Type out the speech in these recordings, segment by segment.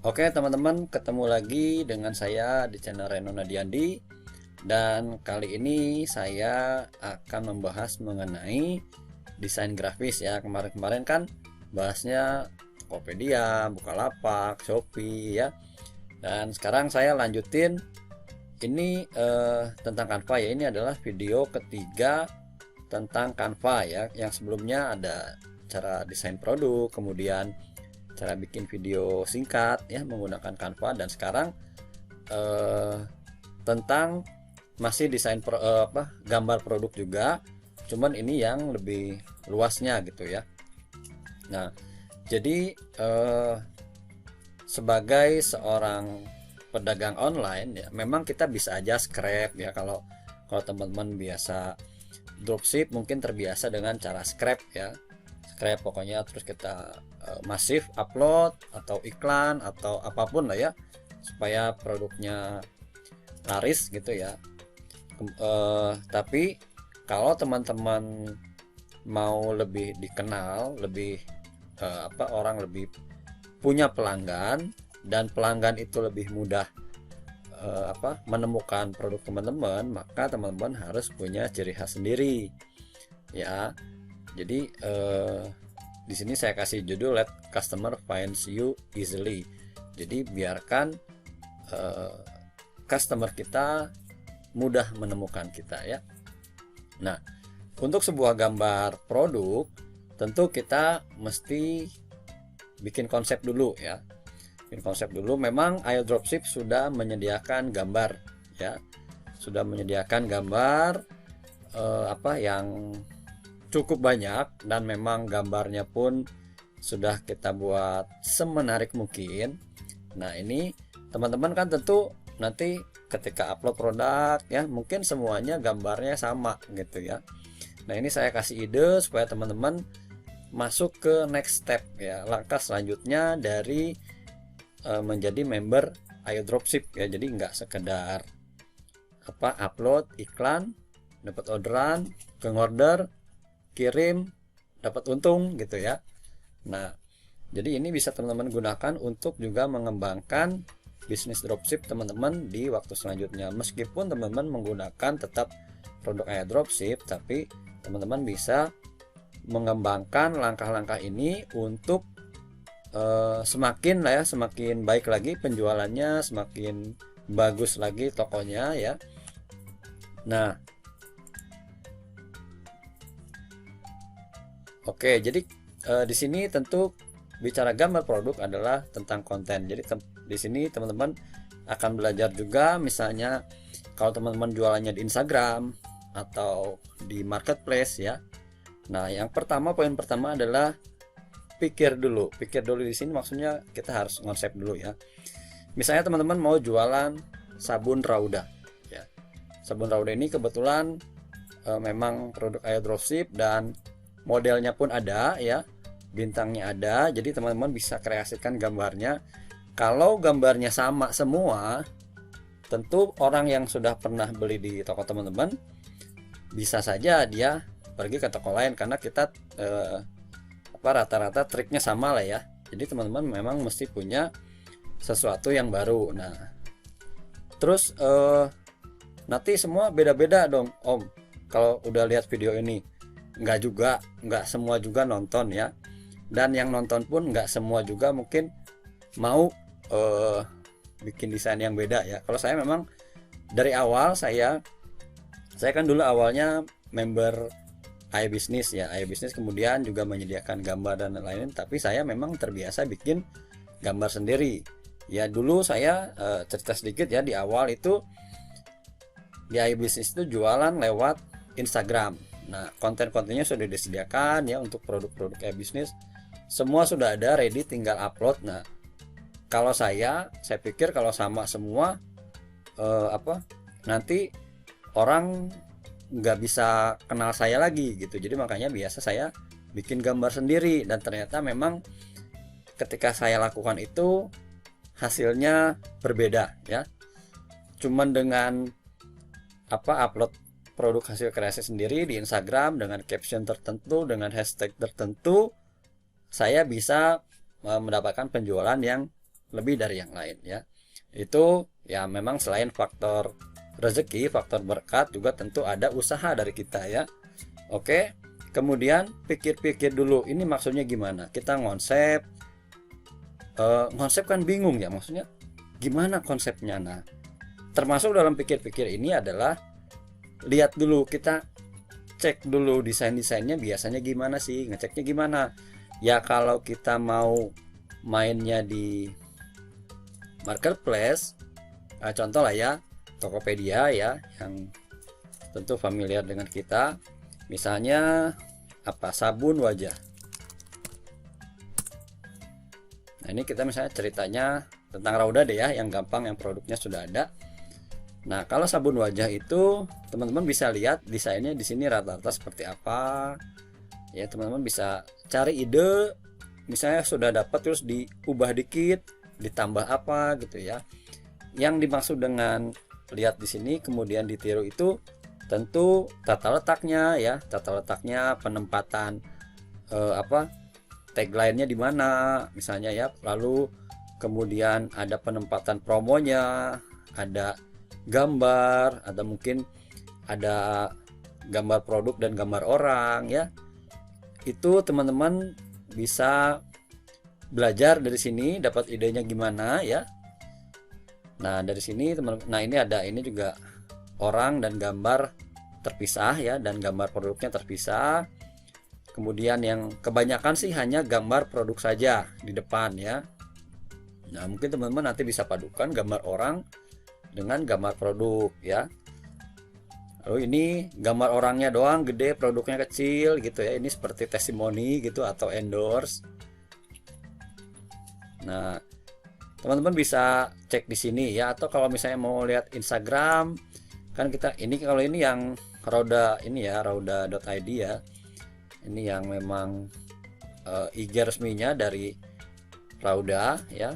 Oke teman-teman, ketemu lagi dengan saya di channel Reno Nadiandi. Dan kali ini saya akan membahas mengenai desain grafis ya. Kemarin-kemarin kan bahasnya Tokopedia, Bukalapak, Shopee ya. Dan sekarang saya lanjutin ini tentang Canva ya. Ini adalah video ketiga tentang Canva ya. Yang sebelumnya ada cara desain produk, kemudian cara bikin video singkat ya menggunakan Canva, dan sekarang tentang masih desain gambar produk juga, cuman ini yang lebih luasnya gitu ya. Nah, jadi sebagai seorang pedagang online ya, memang kita bisa aja scrap ya. Kalau kalau teman-teman biasa dropship mungkin terbiasa dengan cara scrap ya, scrap pokoknya, terus kita masif upload atau iklan atau apapun lah ya supaya produknya laris gitu ya. Tapi kalau teman-teman mau lebih dikenal, lebih orang lebih punya pelanggan, dan pelanggan itu lebih mudah menemukan produk teman-teman, maka teman-teman harus punya ciri khas sendiri ya. Jadi di sini saya kasih judul Let Customer Finds You Easily. Jadi biarkan customer kita mudah menemukan kita ya. Nah, untuk sebuah gambar produk tentu kita mesti bikin konsep dulu ya. Bikin konsep dulu. Memang Ayo Dropship sudah menyediakan gambar ya. Sudah menyediakan gambar yang cukup banyak, dan memang gambarnya pun sudah kita buat semenarik mungkin. Nah, ini teman-teman kan tentu nanti ketika upload produk ya, mungkin semuanya gambarnya sama gitu ya. Nah, ini saya kasih ide supaya teman-teman masuk ke next step ya, langkah selanjutnya dari menjadi member Ayo Dropship ya. Jadi nggak sekedar upload iklan, dapat orderan, order, kirim, dapat untung gitu ya. Nah, jadi ini bisa teman-teman gunakan untuk juga mengembangkan bisnis dropship teman-teman di waktu selanjutnya. Meskipun teman-teman menggunakan tetap produk Ayo Dropship, tapi teman-teman bisa mengembangkan langkah-langkah ini untuk semakin baik lagi penjualannya, semakin bagus lagi tokonya ya. Nah, oke, jadi di sini tentu bicara gambar produk adalah tentang konten. Jadi di sini teman-teman akan belajar juga, misalnya kalau teman-teman jualannya di Instagram atau di marketplace ya. Nah, poin pertama adalah pikir dulu. Pikir dulu di sini maksudnya kita harus konsep dulu ya. Misalnya teman-teman mau jualan sabun Rauda ya. Sabun Rauda ini kebetulan memang produk Ayo Dropship dan modelnya pun ada ya, bintangnya ada, jadi teman-teman bisa kreasikan gambarnya. Kalau gambarnya sama semua, tentu orang yang sudah pernah beli di toko teman-teman bisa saja dia pergi ke toko lain, karena kita rata-rata triknya sama lah ya. Jadi teman-teman memang mesti punya sesuatu yang baru. Nah, terus nanti semua beda-beda dong Om kalau udah lihat video ini. Nggak semua juga nonton ya, dan yang nonton pun nggak semua juga mungkin mau bikin desain yang beda ya. Kalau saya memang dari awal saya kan dulu awalnya member iBusiness ya, iBusiness kemudian juga menyediakan gambar dan lain-lain, tapi saya memang terbiasa bikin gambar sendiri ya. Dulu saya cerita sedikit ya, di awal itu di iBusiness itu jualan lewat Instagram. Nah, konten-kontennya sudah disediakan ya untuk produk-produk e-bisnis. Semua sudah ada ready, tinggal upload. Nah, kalau saya pikir kalau sama semua nanti orang nggak bisa kenal saya lagi gitu. Jadi makanya biasa saya bikin gambar sendiri, dan ternyata memang ketika saya lakukan itu hasilnya berbeda ya. Cuman dengan upload produk hasil kreasi sendiri di Instagram dengan caption tertentu, dengan hashtag tertentu, saya bisa mendapatkan penjualan yang lebih dari yang lain ya. Itu ya memang selain faktor rezeki, faktor berkat, juga tentu ada usaha dari kita ya. Oke, kemudian pikir-pikir dulu ini maksudnya gimana. Kita ngonsep, konsep kan bingung ya, maksudnya gimana konsepnya. Nah, termasuk dalam pikir-pikir ini adalah lihat dulu, kita cek dulu desain-desainnya biasanya gimana sih, ngeceknya gimana. Ya kalau kita mau mainnya di marketplace, contoh lah ya Tokopedia ya, yang tentu familiar dengan kita. Misalnya apa, sabun wajah. Nah ini kita misalnya ceritanya tentang Rauda deh ya, yang gampang, yang produknya sudah ada. Nah kalau sabun wajah itu teman-teman bisa lihat desainnya di sini rata-rata seperti apa. Ya teman-teman bisa cari ide, misalnya sudah dapat terus diubah dikit, ditambah apa gitu ya. Yang dimaksud dengan lihat di sini kemudian ditiru itu tentu tata letaknya ya, tata letaknya, penempatan tagline-nya di mana misalnya ya, lalu kemudian ada penempatan promonya, ada gambar, ada mungkin ada gambar produk dan gambar orang ya. Itu teman-teman bisa belajar dari sini, dapat idenya gimana ya. Nah dari sini teman-teman, nah ini ada, ini juga orang dan gambar terpisah ya, dan gambar produknya terpisah. Kemudian yang kebanyakan sih hanya gambar produk saja di depan ya. Nah mungkin teman-teman nanti bisa padukan gambar orang dengan gambar produk ya. Lalu ini gambar orangnya doang gede, produknya kecil gitu ya. Ini seperti testimoni gitu atau endorse. Nah teman-teman bisa cek di sini ya, atau kalau misalnya mau lihat Instagram kan kita ini, kalau ini yang Rauda ini ya, rauda.id ya, ini yang memang IG resminya dari Rauda ya,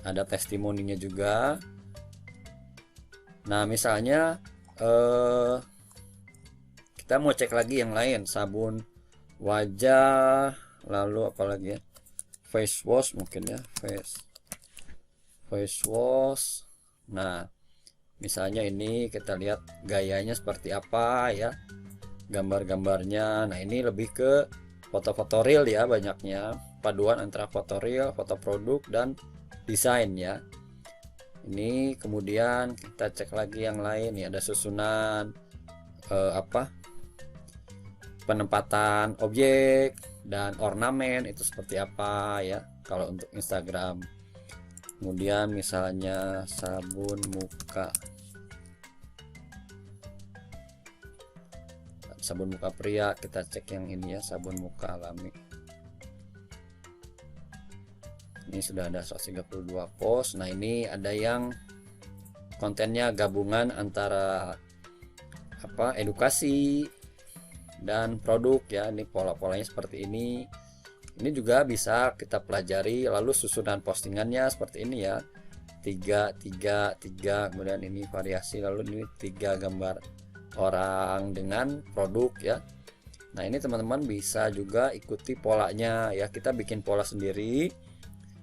ada testimoninya juga. Nah misalnya kita mau cek lagi yang lain, sabun wajah, lalu apalagi ya, face wash mungkin ya, face wash. Nah misalnya ini kita lihat gayanya seperti apa ya, gambar-gambarnya. Nah ini lebih ke foto-foto real ya, banyaknya paduan antara foto real, foto produk, dan desain ya. Ini kemudian kita cek lagi yang lain ya, ada susunan penempatan objek dan ornamen itu seperti apa ya kalau untuk Instagram. Kemudian misalnya sabun muka, sabun muka pria, kita cek yang ini ya, sabun muka alami. Ini sudah ada 132 post. Nah ini ada yang kontennya gabungan antara edukasi dan produk ya. Ini pola-polanya seperti ini. Ini juga bisa kita pelajari. Lalu susunan postingannya seperti ini ya, 3, kemudian ini variasi, lalu ini 3 gambar orang dengan produk ya. Nah ini teman-teman bisa juga ikuti polanya ya, kita bikin pola sendiri.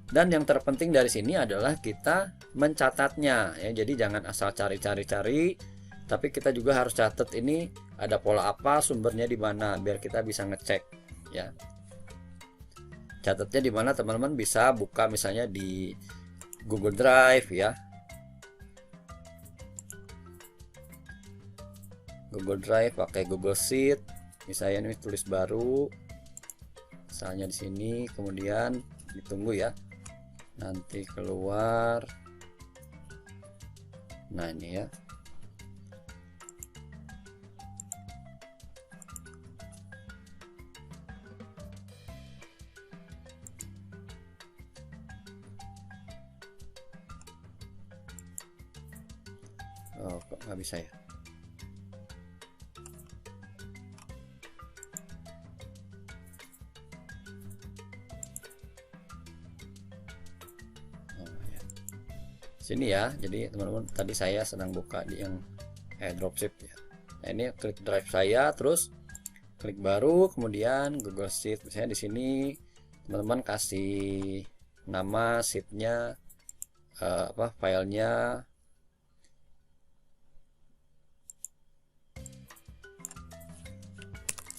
Dan yang terpenting dari sini adalah kita mencatatnya ya. Jadi jangan asal cari-cari, tapi kita juga harus catat ini ada pola apa, sumbernya di mana, biar kita bisa ngecek ya. Catatnya di mana teman-teman bisa buka misalnya di Google Drive ya. Google Drive pakai Google Sheet. Misalnya ini tulis baru. Misalnya di sini, kemudian ditunggu ya. Nanti keluar. Nah, ini ya. Oh, kok nggak bisa ya? Sini ya. Jadi teman-teman, tadi saya sedang buka di yang dropship ya. Nah ini klik drive saya, terus klik baru, kemudian Google Sheet. Misalnya di sini teman-teman kasih nama sheetnya, filenya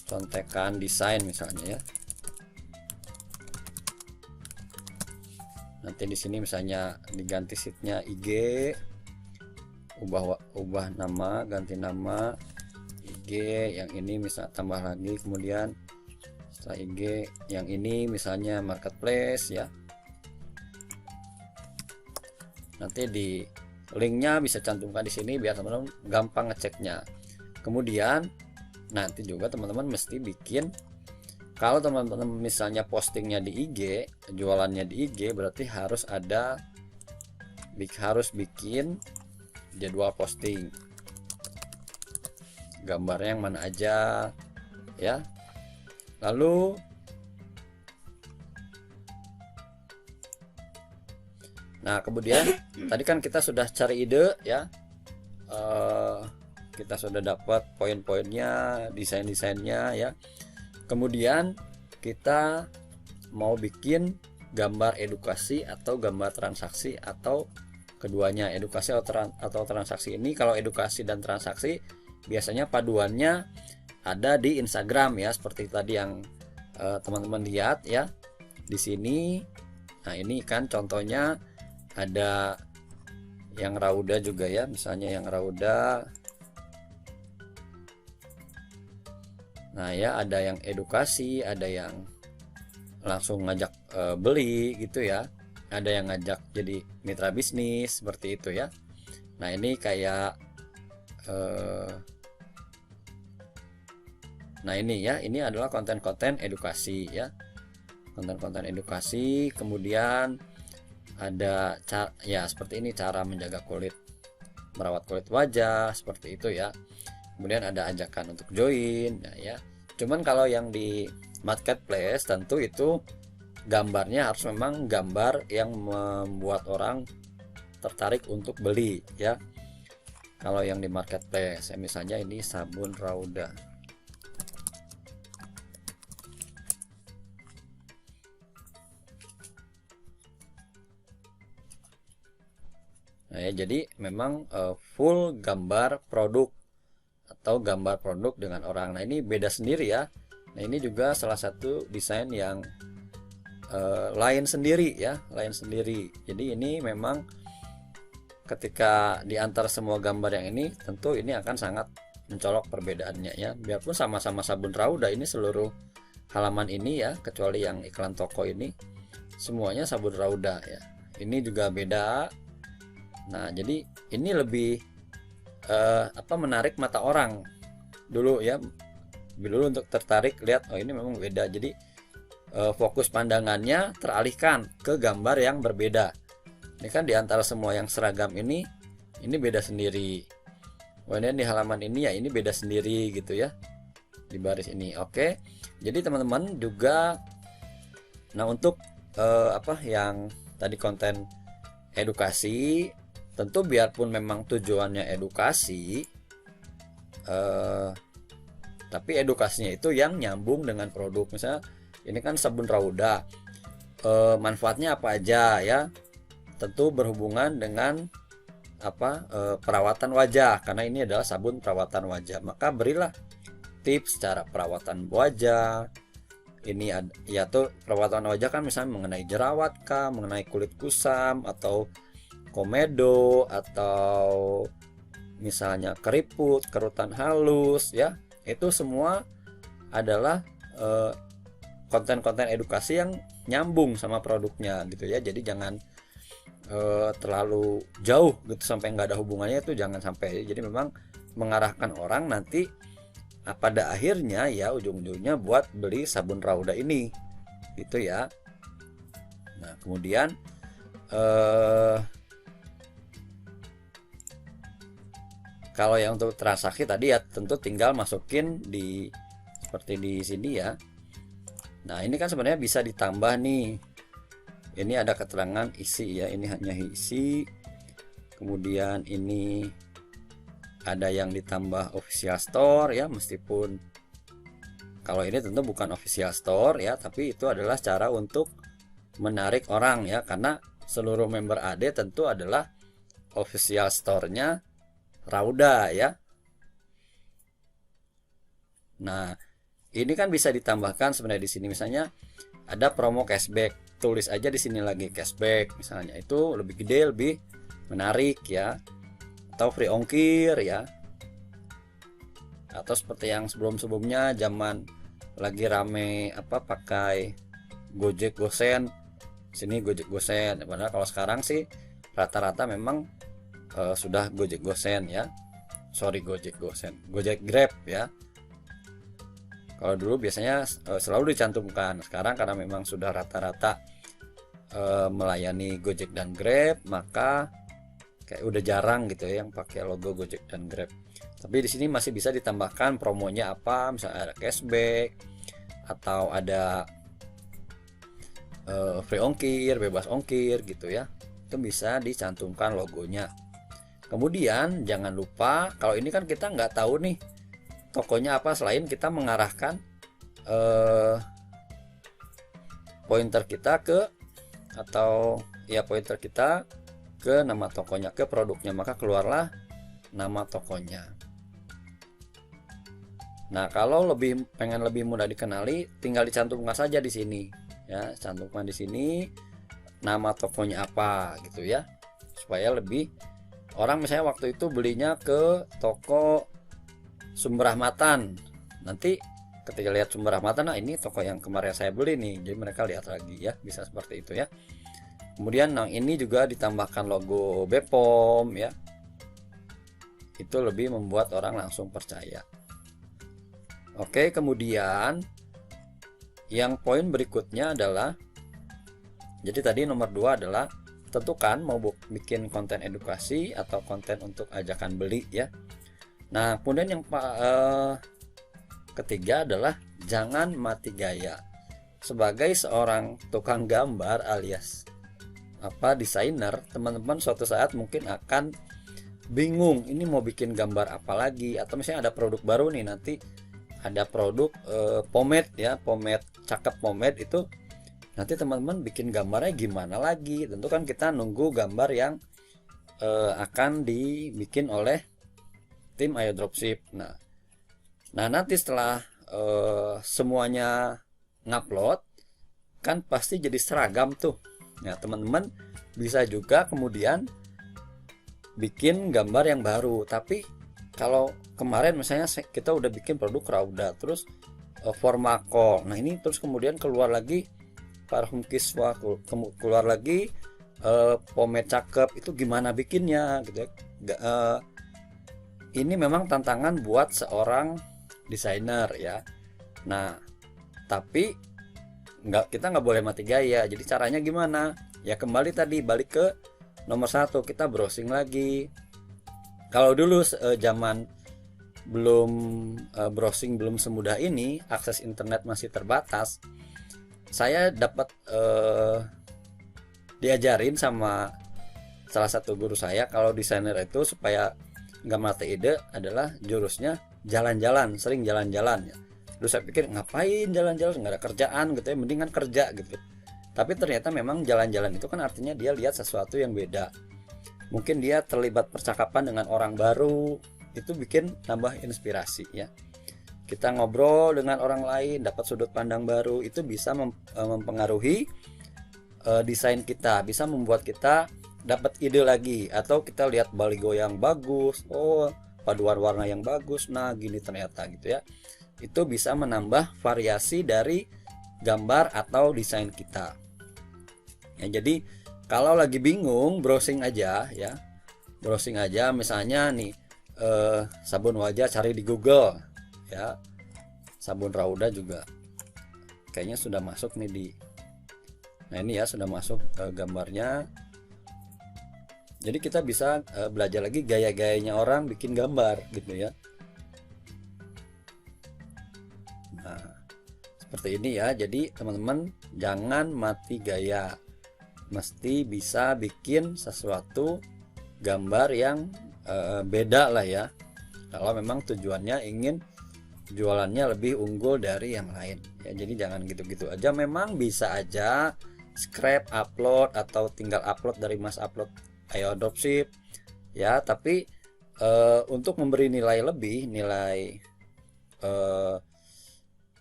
contekan desain misalnya ya. Nanti di sini misalnya diganti sheetnya IG, ubah nama, ganti nama IG, yang ini misal tambah lagi, kemudian setelah IG yang ini misalnya marketplace ya. Nanti di linknya bisa cantumkan di sini biar teman-teman gampang ngeceknya. Kemudian nanti juga teman-teman mesti bikin, kalau teman-teman misalnya postingnya di IG, jualannya di IG, berarti harus bikin jadwal posting, gambarnya yang mana aja ya. Lalu nah kemudian tadi kan kita sudah cari ide ya, kita sudah dapat poin-poinnya, desain-desainnya ya. Kemudian kita mau bikin gambar edukasi atau gambar transaksi, atau keduanya, edukasi atau transaksi. Ini kalau edukasi dan transaksi biasanya paduannya ada di Instagram ya, seperti tadi yang teman-teman lihat ya di sini. Nah ini kan contohnya ada yang Rauda juga ya, misalnya yang Rauda. Nah ya, ada yang edukasi, ada yang langsung ngajak beli gitu ya, ada yang ngajak jadi mitra bisnis seperti itu ya. Nah ini kayak nah ini ya, ini adalah konten-konten edukasi ya, konten-konten edukasi. Kemudian ada ya seperti ini, cara menjaga kulit, merawat kulit wajah seperti itu ya. Kemudian ada ajakan untuk join ya. Cuman kalau yang di marketplace tentu itu gambarnya harus memang gambar yang membuat orang tertarik untuk beli ya. Kalau yang di marketplace ya, misalnya ini sabun Rauda. Nah ya, jadi memang full gambar produk atau gambar produk dengan orang. Nah ini beda sendiri ya. Nah ini juga salah satu desain yang lain sendiri ya, lain sendiri. Jadi ini memang ketika diantar semua gambar yang ini, tentu ini akan sangat mencolok perbedaannya ya. Biarpun sama-sama sabun Rauda, ini seluruh halaman ini ya, kecuali yang iklan toko ini semuanya sabun Rauda ya. Ini juga beda. Nah jadi ini lebih menarik mata orang dulu ya, dulu untuk tertarik lihat, oh ini memang beda. Jadi fokus pandangannya teralihkan ke gambar yang berbeda. Ini kan diantara semua yang seragam ini beda sendiri. Kemudian di halaman ini ya ini beda sendiri gitu ya, di baris ini. Oke, jadi teman-teman juga, nah untuk yang tadi konten edukasi, tentu biarpun memang tujuannya edukasi, tapi edukasinya itu yang nyambung dengan produk. Misalnya ini kan sabun Rauda, manfaatnya apa aja ya, tentu berhubungan dengan perawatan wajah, karena ini adalah sabun perawatan wajah. Maka berilah tips cara perawatan wajah. Ini ya tuh perawatan wajah kan misalnya mengenai jerawat kah, mengenai kulit kusam atau komedo, atau misalnya keriput, kerutan halus ya. Itu semua adalah konten-konten edukasi yang nyambung sama produknya gitu ya. Jadi jangan terlalu jauh gitu sampai nggak ada hubungannya, itu jangan sampai. Jadi memang mengarahkan orang nanti pada akhirnya ya ujung-ujungnya buat beli sabun Rauda ini gitu ya. Nah kemudian kalau yang untuk transaksi tadi ya tentu tinggal masukin di seperti di sini ya. Nah ini kan sebenarnya bisa ditambah nih. Ini ada keterangan isi ya, ini hanya isi. Kemudian ini ada yang ditambah official store ya, meskipun kalau ini tentu bukan official store ya, tapi itu adalah cara untuk menarik orang ya, karena seluruh member AD tentu adalah official store-nya Rauda ya. Nah, ini kan bisa ditambahkan sebenarnya di sini, misalnya ada promo cashback, tulis aja di sini lagi cashback misalnya, itu lebih gede, lebih menarik ya. Atau free ongkir ya. Atau seperti yang sebelum-sebelumnya zaman lagi rame pakai Gojek Gosen, sini Gojek Gosen. Padahal kalau sekarang sih rata-rata memang sudah Gojek Gosen ya. Sorry, Gojek Gosen, Gojek Grab ya. Kalau dulu biasanya selalu dicantumkan, sekarang karena memang sudah rata-rata melayani Gojek dan Grab, maka kayak udah jarang gitu ya yang pakai logo Gojek dan Grab. Tapi di sini masih bisa ditambahkan promonya apa, misalnya ada cashback atau ada free ongkir, bebas ongkir gitu ya. Itu bisa dicantumkan logonya. Kemudian jangan lupa, kalau ini kan kita nggak tahu nih tokonya apa, selain kita mengarahkan pointer kita ke, atau ya pointer kita ke nama tokonya, ke produknya, maka keluarlah nama tokonya. Nah, kalau pengen lebih mudah dikenali, tinggal dicantumkan saja di sini ya, cantumkan di sini nama tokonya apa gitu ya, supaya lebih orang misalnya waktu itu belinya ke toko Sumber Rahmatan, nanti ketika lihat Sumber Rahmatan, nah ini toko yang kemarin saya beli nih, jadi mereka lihat lagi ya, bisa seperti itu ya. Kemudian yang ini juga ditambahkan logo Bepom ya, itu lebih membuat orang langsung percaya. Oke, kemudian yang poin berikutnya adalah, jadi tadi nomor 2 adalah tentukan mau bikin konten edukasi atau konten untuk ajakan beli ya. Nah, kemudian yang ketiga adalah jangan mati gaya. Sebagai seorang tukang gambar alias desainer, teman-teman suatu saat mungkin akan bingung ini mau bikin gambar apa lagi, atau misalnya ada produk baru nih, nanti ada produk pomade ya, pomade cakep, pomade itu nanti teman-teman bikin gambarnya gimana lagi. Tentu kan kita nunggu gambar yang akan dibikin oleh tim Ayo Dropship. Nah nanti setelah semuanya ngupload kan pasti jadi seragam tuh. Nah, teman-teman bisa juga kemudian bikin gambar yang baru. Tapi kalau kemarin misalnya kita udah bikin produk Rauda, terus Formako, nah ini terus kemudian keluar lagi parfum Kiswa, keluar lagi pomade cakep, itu gimana bikinnya gitu ya. Ini memang tantangan buat seorang desainer ya. Nah tapi kita nggak boleh mati gaya. Jadi caranya gimana ya, kembali tadi balik ke nomor 1, kita browsing lagi. Kalau dulu zaman belum browsing belum semudah ini, akses internet masih terbatas, saya dapat diajarin sama salah satu guru saya, kalau desainer itu supaya nggak mati ide adalah jurusnya jalan-jalan, sering jalan-jalan ya. Terus saya pikir ngapain jalan-jalan, nggak ada kerjaan gitu ya, mendingan kerja gitu. Tapi ternyata memang jalan-jalan itu kan artinya dia lihat sesuatu yang beda. Mungkin dia terlibat percakapan dengan orang baru, itu bikin nambah inspirasi ya. Kita ngobrol dengan orang lain, dapat sudut pandang baru, itu bisa mempengaruhi desain kita, bisa membuat kita dapat ide lagi. Atau kita lihat baligo yang bagus, oh paduan warna yang bagus, nah gini ternyata gitu ya. Itu bisa menambah variasi dari gambar atau desain kita ya. Jadi kalau lagi bingung, browsing aja ya, browsing aja. Misalnya nih sabun wajah, cari di Google ya, sabun Rauda juga kayaknya sudah masuk nih di, nah ini ya sudah masuk gambarnya. Jadi kita bisa belajar lagi gaya-gayanya orang bikin gambar gitu ya. Nah seperti ini ya. Jadi teman-teman jangan mati gaya, mesti bisa bikin sesuatu gambar yang beda lah ya, kalau memang tujuannya ingin jualannya lebih unggul dari yang lain ya. Jadi jangan gitu-gitu aja. Memang bisa aja scrap upload atau tinggal upload dari Mas upload Ayo Dropship ya. Tapi untuk memberi nilai lebih, nilai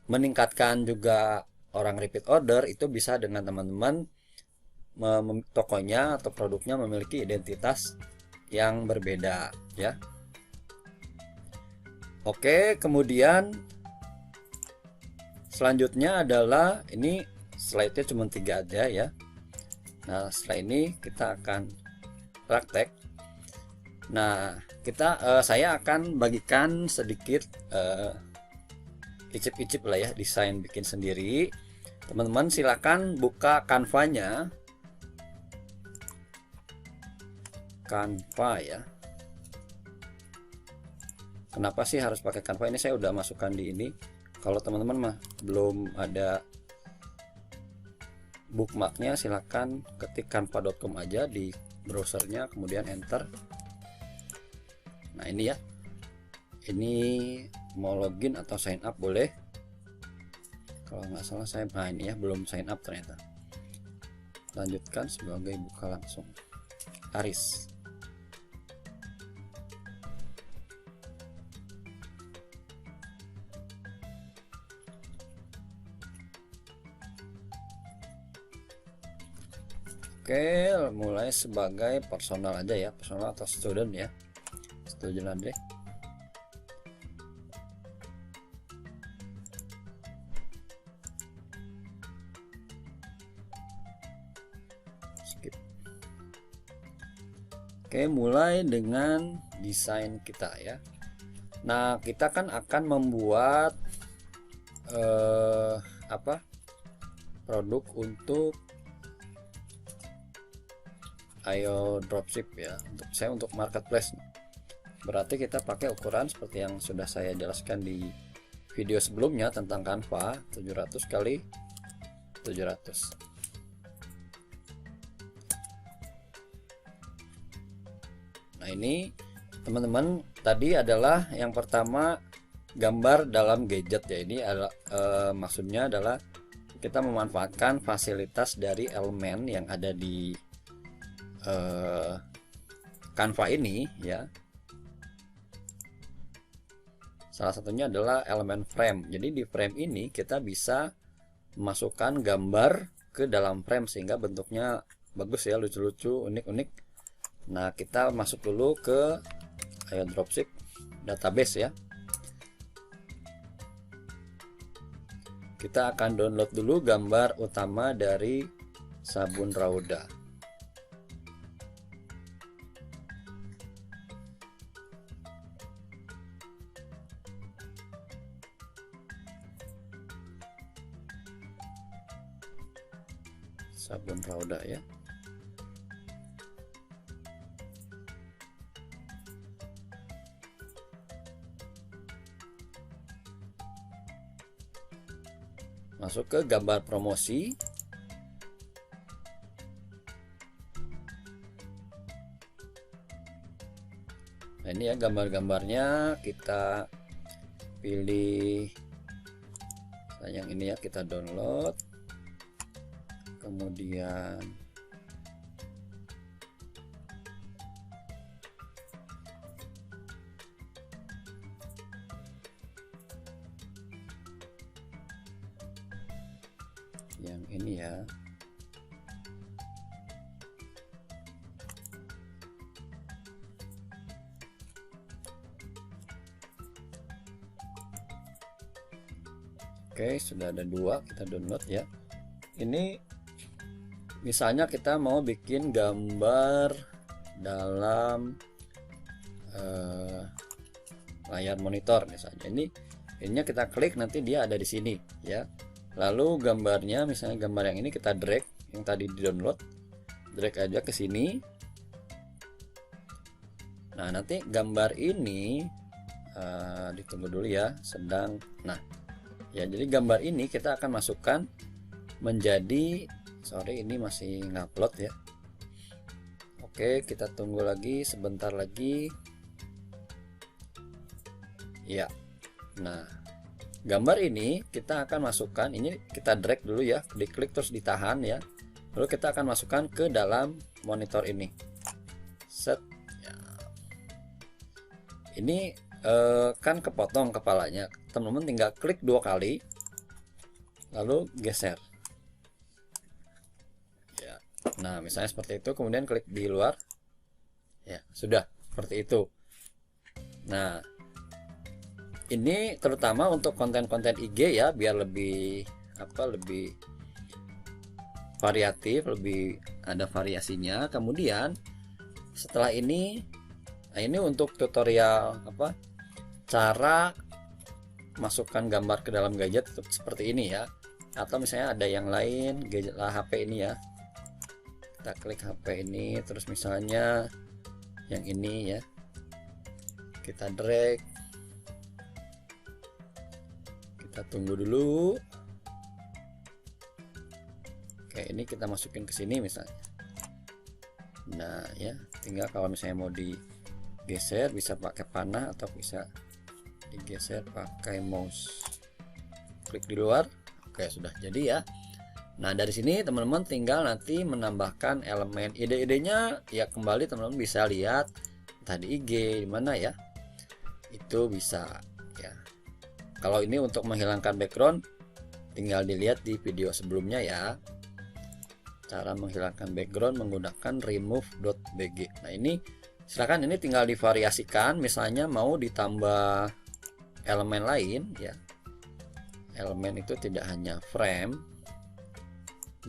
meningkatkan juga orang repeat order, itu bisa dengan teman-teman tokonya atau produknya memiliki identitas yang berbeda ya. Oke, kemudian selanjutnya adalah ini slide-nya cuma 3 aja ya. Nah, setelah ini kita akan praktek. Nah, saya akan bagikan sedikit icip-icip lah ya, desain bikin sendiri. Teman-teman silakan buka Canva-nya. Canva ya. Kenapa sih harus pakai Canva? Ini saya udah masukkan di ini. Kalau teman-teman mah belum ada bookmarknya, silakan ketik canva.com aja di browsernya, kemudian enter. Nah ini ya, ini mau login atau sign up boleh. Kalau nggak salah saya, nah ini ya, belum sign up ternyata. Lanjutkan sebagai buka langsung. Aris. Oke, mulai sebagai personal aja ya, personal atau student ya. Student deh. Skip. Oke, mulai dengan desain kita ya. Nah, kita kan akan membuat produk untuk Ayo Dropship ya. Untuk marketplace. Berarti kita pakai ukuran seperti yang sudah saya jelaskan di video sebelumnya tentang Canva, 700 kali 700. Nah, ini teman-teman, tadi adalah yang pertama gambar dalam gadget ya. Ini adalah maksudnya adalah kita memanfaatkan fasilitas dari elemen yang ada di Canva ini ya. Salah satunya adalah elemen frame. Jadi di frame ini kita bisa memasukkan gambar ke dalam frame sehingga bentuknya bagus ya, lucu-lucu, unik-unik. Nah, kita masuk dulu ke Ayo Dropship database ya. Kita akan download dulu gambar utama dari sabun Rauda. Sabun Rauda ya. Masuk ke gambar promosi. Nah, ini ya gambar-gambarnya, kita pilih yang ini ya, kita download. Kemudian yang ini ya. Oke, sudah ada 2, kita download ya. Ini misalnya kita mau bikin gambar dalam layar monitor misalnya. Ininya kita klik, nanti dia ada di sini ya. Lalu gambarnya, misalnya gambar yang ini kita drag, yang tadi di download, drag aja ke sini. Nah, nanti gambar ini ditunggu dulu ya, sedang. Nah ya, jadi gambar ini kita akan masukkan menjadi, sorry ini masih ngupload ya. Oke, kita tunggu lagi sebentar lagi ya. Nah, gambar ini kita akan masukkan, ini kita drag dulu ya, diklik terus ditahan ya. Lalu kita akan masukkan ke dalam monitor ini. Set ya. Ini kan kepotong kepalanya, teman-teman tinggal klik 2 kali lalu geser ya. Nah misalnya seperti itu, kemudian klik di luar ya, sudah seperti itu. Nah ini terutama untuk konten-konten IG ya, biar lebih lebih variatif, lebih ada variasinya. Kemudian setelah ini, nah ini untuk tutorial cara masukkan gambar ke dalam gadget seperti ini ya. Atau misalnya ada yang lain, gadget lah, HP ini ya, kita klik HP ini, terus misalnya yang ini ya, kita drag, kita tunggu dulu. Oke, ini kita masukin ke sini misalnya. Nah ya, tinggal kalau misalnya mau digeser bisa pakai panah atau bisa digeser pakai mouse. Klik di luar. Oke, sudah jadi ya. Nah dari sini teman-teman tinggal nanti menambahkan elemen. Ide-idenya ya kembali teman-teman bisa lihat entah di IG di mana ya, itu bisa ya. Kalau ini untuk menghilangkan background tinggal dilihat di video sebelumnya ya, cara menghilangkan background menggunakan remove.bg. Nah ini silakan, ini tinggal divariasikan, misalnya mau ditambah elemen lain ya. Elemen itu tidak hanya frame,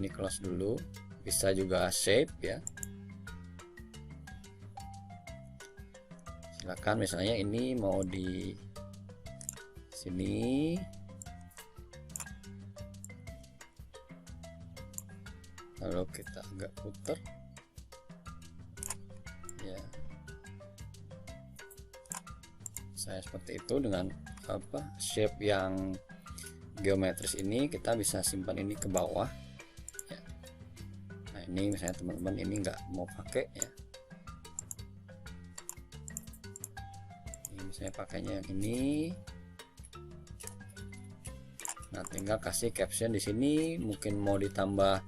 ini close dulu, bisa juga shape ya. Silakan, misalnya ini mau di sini, lalu kita agak putar ya, saya seperti itu dengan shape yang geometris ini. Kita bisa simpan ini ke bawah ya. Nah ini misalnya teman-teman ini nggak mau pakai ya, ini misalnya pakainya yang ini. Nah tinggal kasih caption di sini, mungkin mau ditambah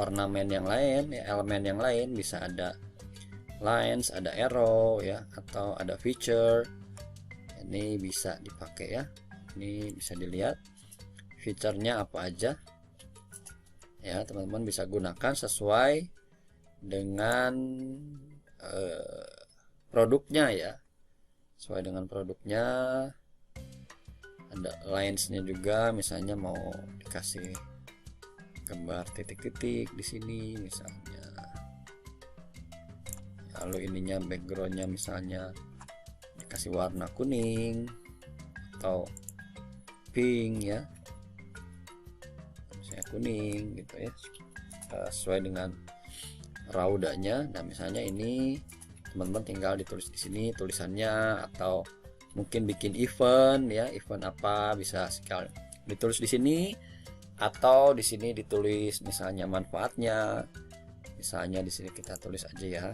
ornamen yang lain ya, elemen yang lain, bisa ada lines, ada arrow ya, atau ada feature. Ini bisa dipakai ya, ini bisa dilihat fiturnya apa aja ya, teman-teman bisa gunakan sesuai dengan produknya ya, sesuai dengan produknya. Ada linesnya juga, misalnya mau dikasih gambar titik-titik di sini misalnya, lalu ininya backgroundnya misalnya dikasih warna kuning atau pink ya, misalnya kuning gitu ya, sesuai dengan raudanya. Nah misalnya ini teman-teman tinggal ditulis di sini tulisannya, atau mungkin bikin event ya, event apa bisa sekali ditulis di sini, atau di sini ditulis misalnya manfaatnya, misalnya di sini kita tulis aja ya.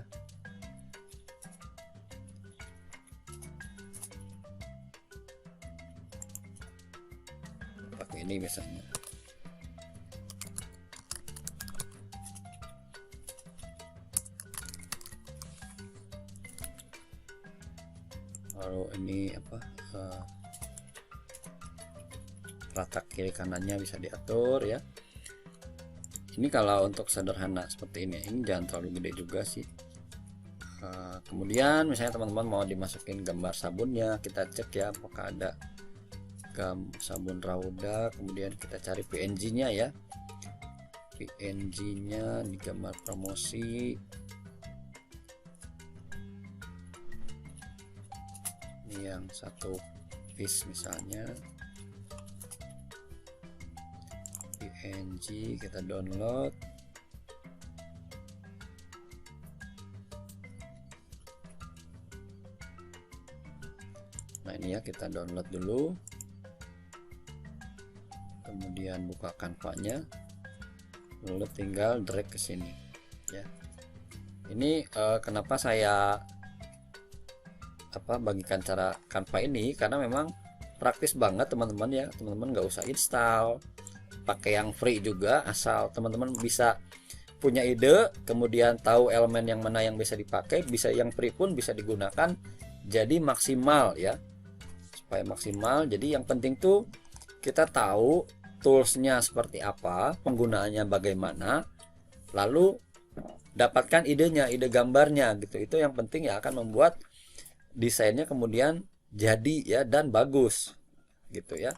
Pakai ini misalnya. Lalu ini rata kiri kanannya bisa diatur ya. Ini kalau untuk sederhana seperti ini jangan terlalu gede juga sih. Kemudian misalnya teman-teman mau dimasukin gambar sabunnya, kita cek ya apakah ada sabun Rauda, kemudian kita cari PNG-nya ya, PNG-nya di gambar promosi. Ini yang satu piece misalnya, PNG kita download. Nah ini ya, kita download dulu, kemudian buka kanvanya, lalu tinggal drag ke sini ya. Ini kenapa saya bagikan cara Canva ini, karena memang praktis banget teman-teman ya. Teman-teman nggak usah install, pakai yang free juga, asal teman-teman bisa punya ide, kemudian tahu elemen yang mana yang bisa dipakai, bisa yang free pun bisa digunakan, jadi maksimal ya, supaya maksimal. Jadi yang penting tuh kita tahu toolsnya seperti apa, penggunaannya bagaimana, lalu dapatkan idenya, ide gambarnya gitu. Itu yang penting ya, akan membuat desainnya kemudian jadi ya dan bagus gitu ya.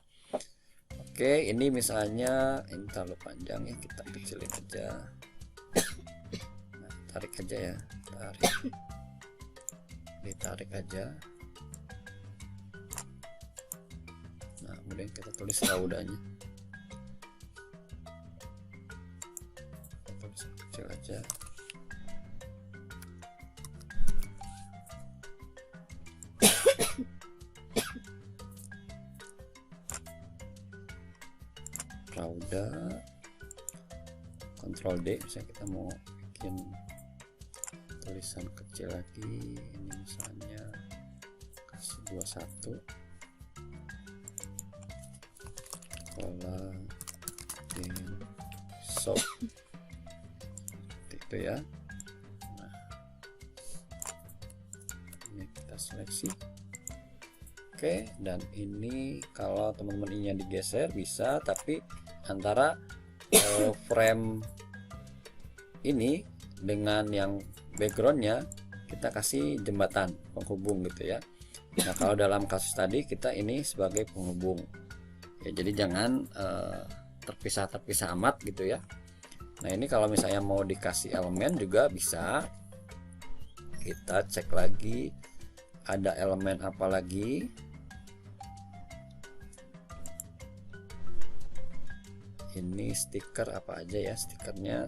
Oke, ini misalnya ini terlalu panjang ya, kita kecilin aja. Nah, tarik aja ya, ditarik aja. Nah, kemudian kita tulis raudanya, tulis kecil aja. Rauda, Ctrl D, misalnya kita mau bikin tulisan kecil lagi, ini misalnya kasih 21 pola in shop itu ya. Nah, ini kita seleksi. Oke, dan ini kalau teman-teman ininya digeser bisa, tapi antara frame ini dengan yang backgroundnya kita kasih jembatan penghubung gitu ya. Nah, kalau dalam kasus tadi kita ini sebagai penghubung ya, jadi jangan terpisah-terpisah amat gitu ya. Nah, ini kalau misalnya mau dikasih elemen juga bisa, kita cek lagi ada elemen apa lagi. Ini stiker apa aja ya stikernya.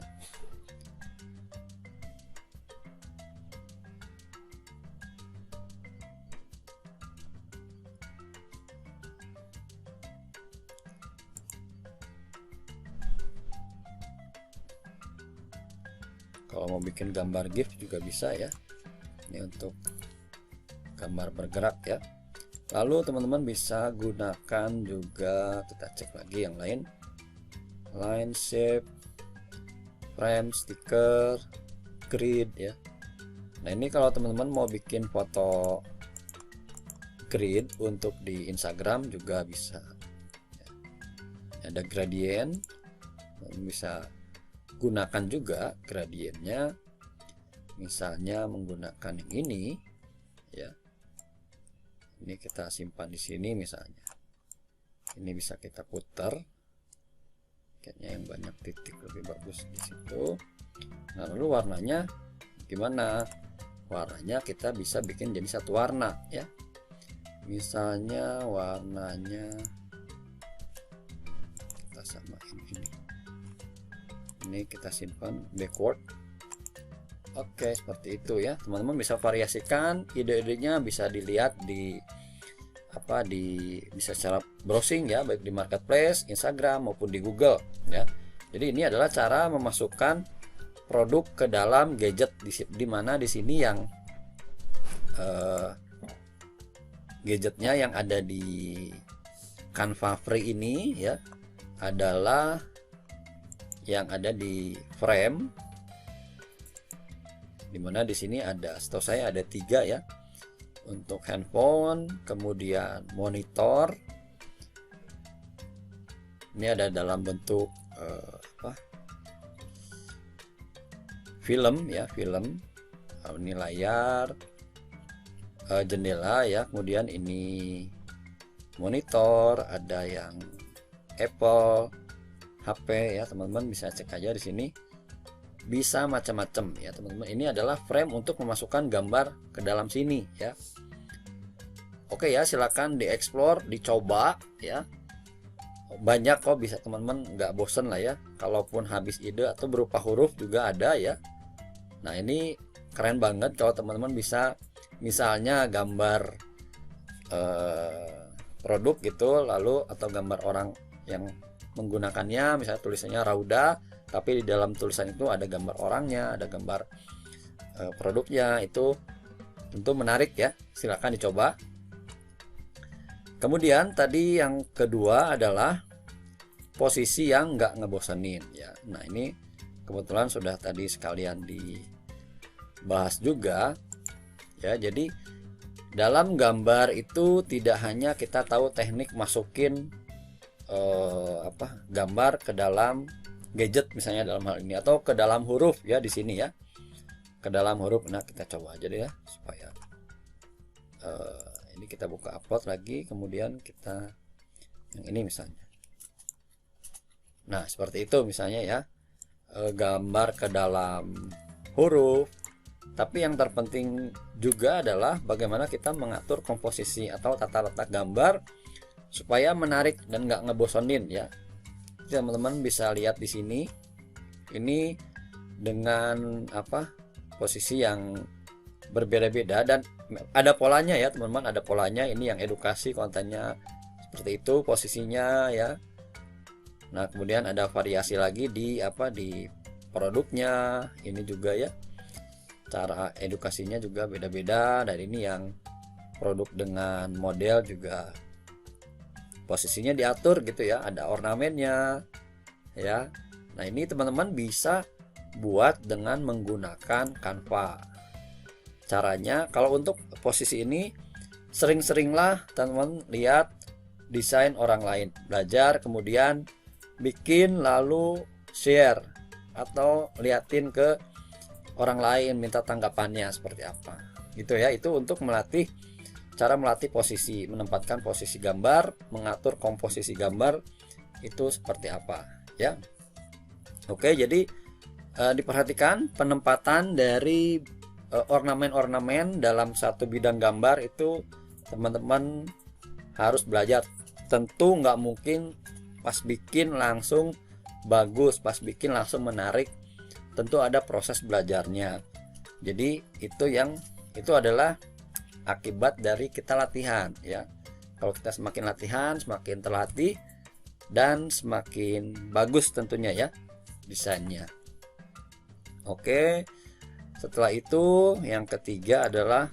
Kalau mau bikin gambar GIF juga bisa ya. Ini untuk gambar bergerak ya. Lalu teman-teman bisa gunakan juga, kita cek lagi yang lain, line, shape, frame, stiker, grid ya. Nah, ini kalau teman-teman mau bikin foto grid untuk di Instagram juga bisa ya. Ada gradient, bisa gunakan juga gradiennya, misalnya menggunakan yang ini ya. Ini kita simpan di sini misalnya, ini bisa kita putar, kayaknya yang banyak titik lebih bagus di situ. Nah, lalu warnanya gimana? Warnanya kita bisa bikin jadi satu warna ya, misalnya warnanya kita samain ini kita simpan backward. Oke, seperti itu ya. Teman-teman bisa variasikan ide-idenya, bisa dilihat di bisa secara browsing ya, baik di marketplace, Instagram maupun di Google ya. Jadi ini adalah cara memasukkan produk ke dalam gadget, di mana di sini yang gadgetnya yang ada di Canva Free ini ya adalah yang ada di frame, dimana di sini ada, setahu saya ada 3 ya, untuk handphone, kemudian monitor. Ini ada dalam bentuk film ya, film. Ini layar, jendela ya, kemudian ini monitor, ada yang Apple, HP ya, teman-teman bisa cek aja di sini. Bisa macam-macam ya, teman-teman. Ini adalah frame untuk memasukkan gambar ke dalam sini ya. Oke ya, silakan dieksplor, dicoba ya. Banyak kok, bisa teman-teman nggak bosen lah ya. Kalaupun habis ide atau berupa huruf juga ada ya. Nah, ini keren banget kalau teman-teman bisa misalnya gambar produk gitu, lalu atau gambar orang yang menggunakannya, misalnya tulisannya Rauda, tapi di dalam tulisan itu ada gambar orangnya, ada gambar produknya. Itu tentu menarik ya, silakan dicoba. Kemudian tadi yang kedua adalah posisi yang nggak ngebosenin ya. Nah, ini kebetulan sudah tadi sekalian dibahas juga ya. Jadi dalam gambar itu tidak hanya kita tahu teknik masukin gambar ke dalam gadget misalnya dalam hal ini, atau ke dalam huruf ya di sini ya, ke dalam huruf. Nah kita coba aja deh ya supaya ini kita buka upload lagi, kemudian kita yang ini misalnya. Nah seperti itu misalnya ya, gambar ke dalam huruf. Tapi yang terpenting juga adalah bagaimana kita mengatur komposisi atau tata letak gambar supaya menarik dan nggak ngebosonin ya. Teman-teman bisa lihat di sini, ini dengan posisi yang berbeda-beda dan ada polanya ya teman-teman, ada polanya. Ini yang edukasi, kontennya seperti itu posisinya ya. Nah kemudian ada variasi lagi di produknya, ini juga ya, cara edukasinya juga beda-beda. Dan ini yang produk dengan model juga posisinya diatur gitu ya, ada ornamennya ya. Nah ini teman-teman bisa buat dengan menggunakan Canva. Caranya kalau untuk posisi ini, sering-seringlah teman-teman lihat desain orang lain, belajar kemudian bikin lalu share atau liatin ke orang lain, minta tanggapannya seperti apa gitu ya. Itu untuk cara melatih posisi, menempatkan posisi gambar, mengatur komposisi gambar itu seperti apa ya. Oke, jadi diperhatikan penempatan dari ornamen-ornamen dalam satu bidang gambar itu teman-teman harus belajar. Tentu nggak mungkin pas bikin langsung bagus, pas bikin langsung menarik. Tentu ada proses belajarnya. Jadi itu adalah akibat dari kita latihan ya. Kalau kita semakin latihan, semakin terlatih dan semakin bagus tentunya ya desainnya. Oke, setelah itu yang ketiga adalah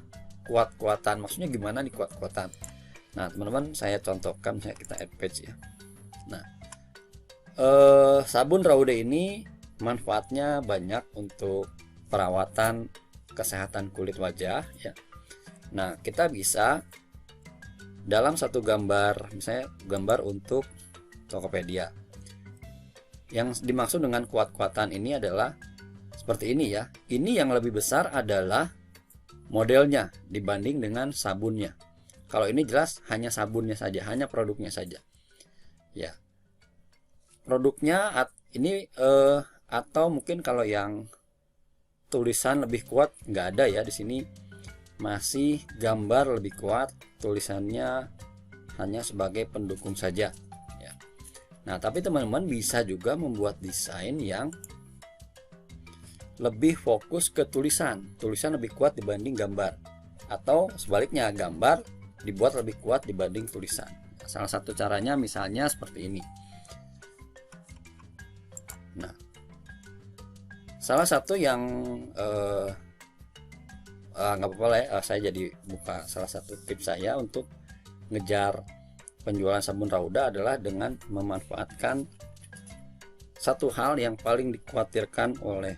kuat-kuatan. Maksudnya gimana nih kuat-kuatan? Nah teman-teman, saya contohkan, misalnya kita add page ya. Nah sabun Raude ini manfaatnya banyak untuk perawatan kesehatan kulit wajah ya. Nah kita bisa dalam satu gambar, misalnya gambar untuk Tokopedia, yang dimaksud dengan kuat-kuatan ini adalah seperti ini ya. Ini yang lebih besar adalah modelnya dibanding dengan sabunnya. Kalau ini jelas hanya sabunnya saja, hanya produknya saja ya. Produknya ini atau mungkin kalau yang tulisan lebih kuat nggak ada ya di sini. Masih gambar lebih kuat, tulisannya hanya sebagai pendukung saja ya. Nah tapi teman-teman bisa juga membuat desain yang lebih fokus ke tulisan lebih kuat dibanding gambar, atau sebaliknya gambar dibuat lebih kuat dibanding tulisan. Salah satu caranya misalnya seperti ini. Nah salah satu yang nggak apa-apa lah ya, saya jadi buka salah satu tips saya untuk ngejar penjualan sabun Rauda adalah dengan memanfaatkan satu hal yang paling dikhawatirkan oleh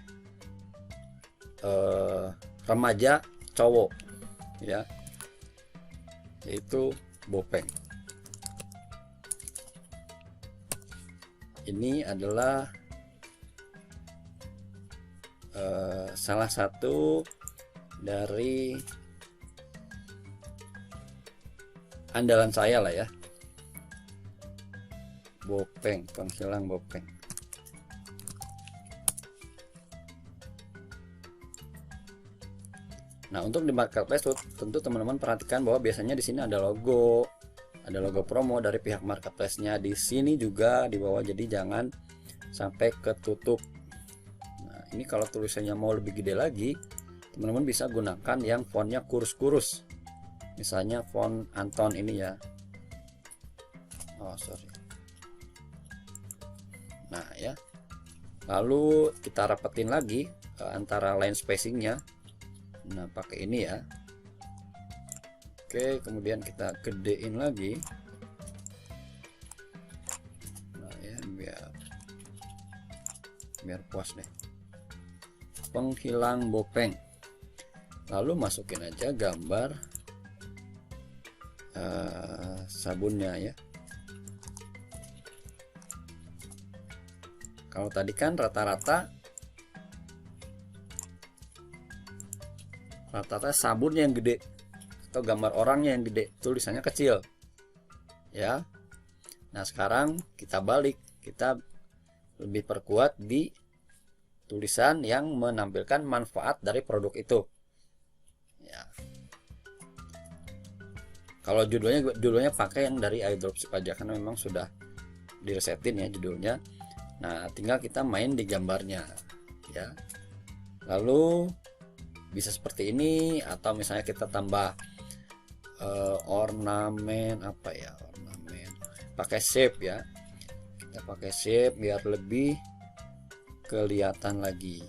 remaja cowok ya, yaitu bopeng. Ini adalah salah satu dari andalan saya lah ya, bopeng, penghilang bopeng. Nah untuk di marketplace tentu teman-teman perhatikan bahwa biasanya di sini ada logo promo dari pihak marketplace-nya di sini juga di bawah, jadi jangan sampai ketutup. Nah ini kalau tulisannya mau lebih gede lagi, teman-teman bisa gunakan yang fontnya kurus-kurus, misalnya font Anton ini ya. Nah ya, lalu kita rapetin lagi antara line spacingnya. Nah pakai ini ya. Oke, kemudian kita gedein lagi. Nah ya, biar puas deh. penghilang bopeng, lalu masukin aja gambar sabunnya ya. Kalau tadi kan rata-rata sabunnya yang gede atau gambar orangnya yang gede, tulisannya kecil ya. Nah sekarang kita balik, kita lebih perkuat di tulisan yang menampilkan manfaat dari produk itu ya. Kalau judulnya pakai yang dari iDropship aja karena memang sudah diresetin ya judulnya. Nah tinggal kita main di gambarnya ya. Lalu bisa seperti ini, atau misalnya kita tambah ornamen apa ya, ornamen pakai shape ya. Kita pakai shape biar lebih kelihatan lagi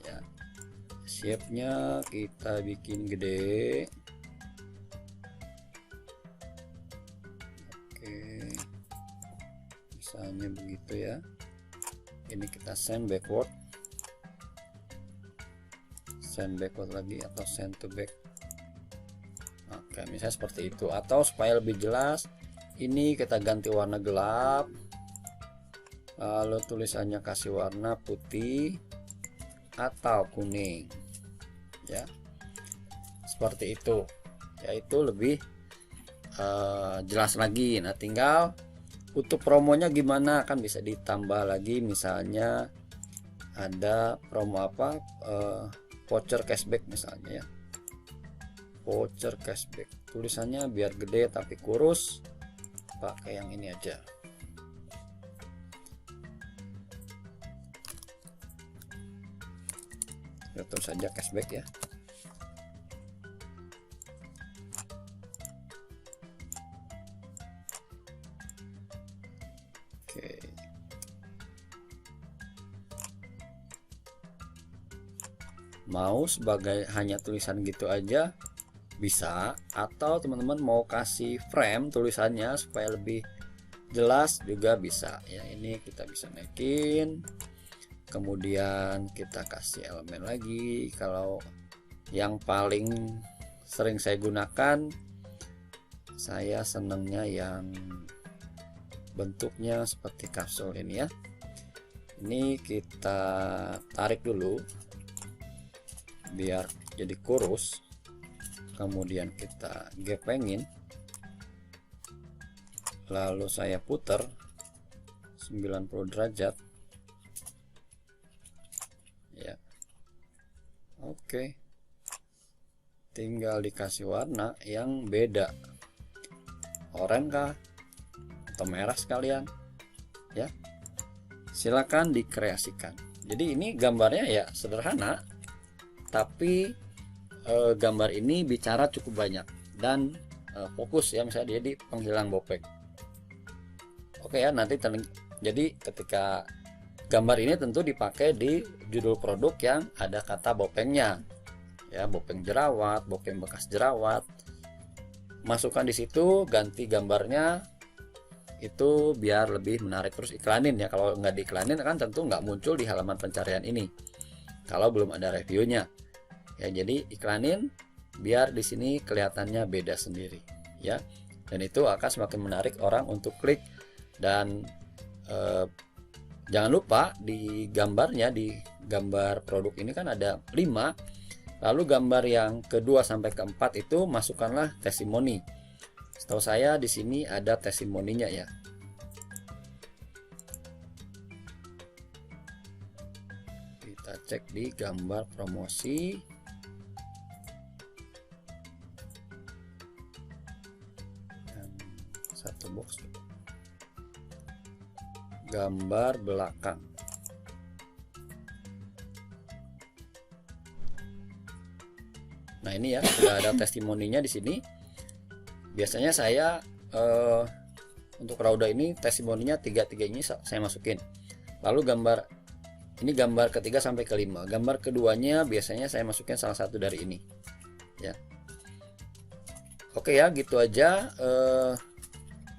ya. Shape-nya kita bikin gede. Oke, misalnya begitu ya. Ini kita send backward lagi, atau send to back. Oke, misalnya seperti itu. Atau supaya lebih jelas, ini kita ganti warna gelap, lalu tulisannya kasih warna putih atau kuning ya, seperti itu ya. Itu lebih jelas lagi. Nah tinggal untuk promonya gimana, kan bisa ditambah lagi, misalnya ada promo apa, voucher cashback misalnya ya, voucher cashback, tulisannya biar gede tapi kurus, pakai yang ini aja. Terus saja cashback ya. Oke, mau sebagai hanya tulisan gitu aja bisa, atau teman-teman mau kasih frame tulisannya supaya lebih jelas juga bisa ya. Ini kita bisa naikin, kemudian kita kasih elemen lagi. Kalau yang paling sering saya gunakan, saya senangnya yang bentuknya seperti kapsul ini ya. Ini kita tarik dulu biar jadi kurus, kemudian kita gepengin, lalu saya putar 90 derajat ya. Oke, tinggal dikasih warna yang beda, oranye kah atau merah sekalian ya, silakan dikreasikan. Jadi ini gambarnya ya sederhana, tapi gambar ini bicara cukup banyak dan fokus ya, misalnya dia di penghilang bopeng. Oke ya, nanti jadi ketika gambar ini tentu dipakai di judul produk yang ada kata bopengnya ya, bopeng jerawat, bopeng bekas jerawat, masukkan di situ, ganti gambarnya itu biar lebih menarik. Terus iklanin ya, kalau nggak diiklanin kan tentu nggak muncul di halaman pencarian ini kalau belum ada reviewnya ya. Jadi iklanin biar di sini kelihatannya beda sendiri ya, dan itu akan semakin menarik orang untuk klik. Dan jangan lupa di gambarnya, di gambar produk ini kan ada 5, lalu gambar yang kedua sampai keempat itu masukkanlah testimoni. Setahu saya di sini ada testimoninya ya. Kita cek di gambar promosi. Dan satu box gambar belakang. Nah ini ya, sudah ada testimoninya di sini. Biasanya saya untuk Rauda ini testimoninya 3 ini saya masukin. Lalu ini gambar ketiga sampai kelima. Gambar keduanya biasanya saya masukin salah satu dari ini ya. Oke ya, gitu aja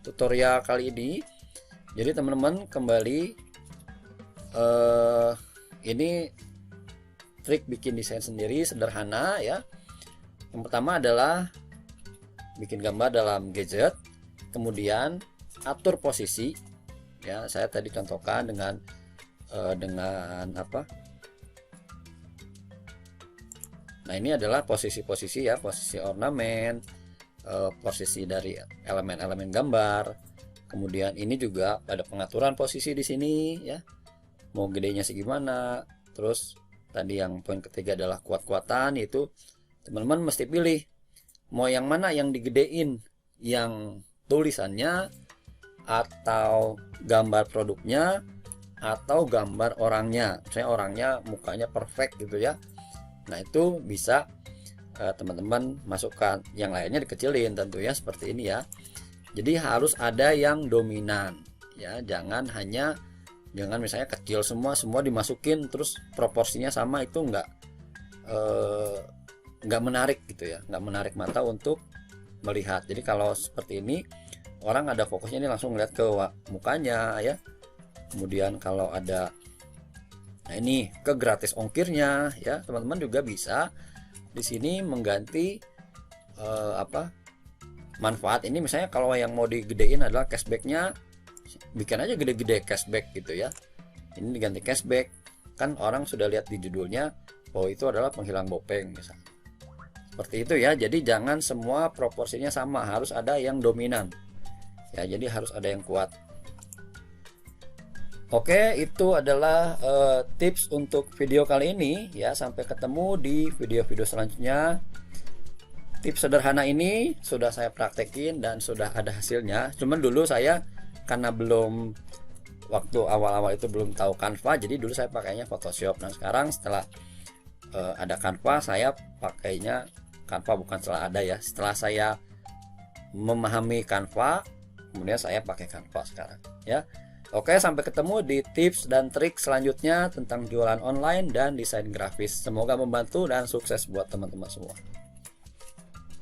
tutorial kali ini. Jadi teman-teman kembali ini trik bikin desain sendiri sederhana ya. Yang pertama adalah bikin gambar dalam gadget, kemudian atur posisi ya. Saya tadi contohkan dengan apa? Nah, ini adalah posisi-posisi ya, posisi ornamen, posisi dari elemen-elemen gambar. Kemudian ini juga ada pengaturan posisi di sini ya. Mau gedenya segimana. Terus tadi yang poin ketiga adalah kuat-kuatan, yaitu teman-teman mesti pilih mau yang mana yang digedein, yang tulisannya atau gambar produknya atau gambar orangnya. Misalnya orangnya mukanya perfect gitu ya. Nah, itu bisa teman-teman masukkan. Yang lainnya dikecilin tentunya seperti ini ya. Jadi harus ada yang dominan ya. Jangan misalnya kecil semua dimasukin terus proporsinya sama, itu nggak menarik gitu ya, nggak menarik mata untuk melihat. Jadi kalau seperti ini orang ada fokusnya ini langsung lihat ke mukanya ya. Kemudian kalau ada, nah ini ke gratis ongkirnya ya, teman-teman juga bisa di sini mengganti manfaat ini. Misalnya kalau yang mau digedein adalah cashbacknya, bikin aja gede-gede cashback gitu ya. Ini diganti cashback, kan orang sudah lihat di judulnya, oh itu adalah penghilang bopeng misalnya. Seperti itu ya. Jadi jangan semua proporsinya sama, harus ada yang dominan ya, jadi harus ada yang kuat. Oke, itu adalah tips untuk video kali ini ya. Sampai ketemu di video-video selanjutnya. Tips sederhana ini sudah saya praktekin dan sudah ada hasilnya. Cuman dulu saya karena waktu awal-awal itu belum tahu Canva, jadi dulu saya pakainya Photoshop. Nah, sekarang setelah ada Canva, saya pakainya Canva bukan setelah ada ya. Setelah saya memahami Canva, kemudian saya pakai Canva sekarang ya. Oke, sampai ketemu di tips dan trik selanjutnya tentang jualan online dan desain grafis. Semoga membantu dan sukses buat teman-teman semua.